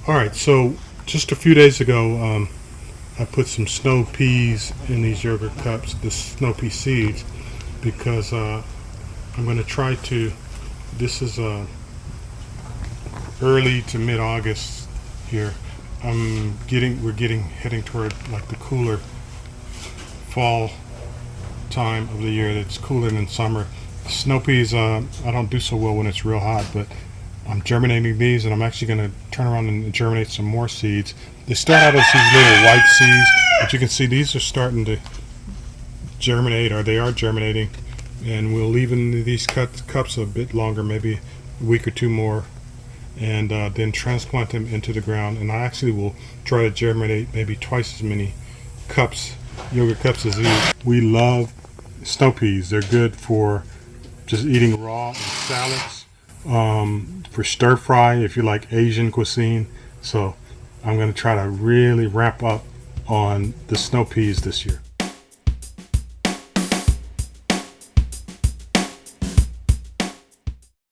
All right, so just a few days ago, I put some snow peas in these yogurt cups, the snow pea seeds, because I'm going to try to. This is early to mid-August here. We're getting heading toward like the cooler fall time of the year. It's cooler than summer. Snow peas, I don't do so well when it's real hot, but I'm germinating these, and I'm actually going to turn around and germinate some more seeds. They start out as these little white seeds, but you can see these are starting to germinate, or they are germinating, and we'll leave in these cups a bit longer, maybe a week or two more, and then transplant them into the ground. And I actually will try to germinate maybe twice as many cups, yogurt cups, as these. We love snow peas. They're good for just eating raw in salads, for stir fry if you like Asian cuisine. So I'm going to try to really ramp up on the snow peas this year.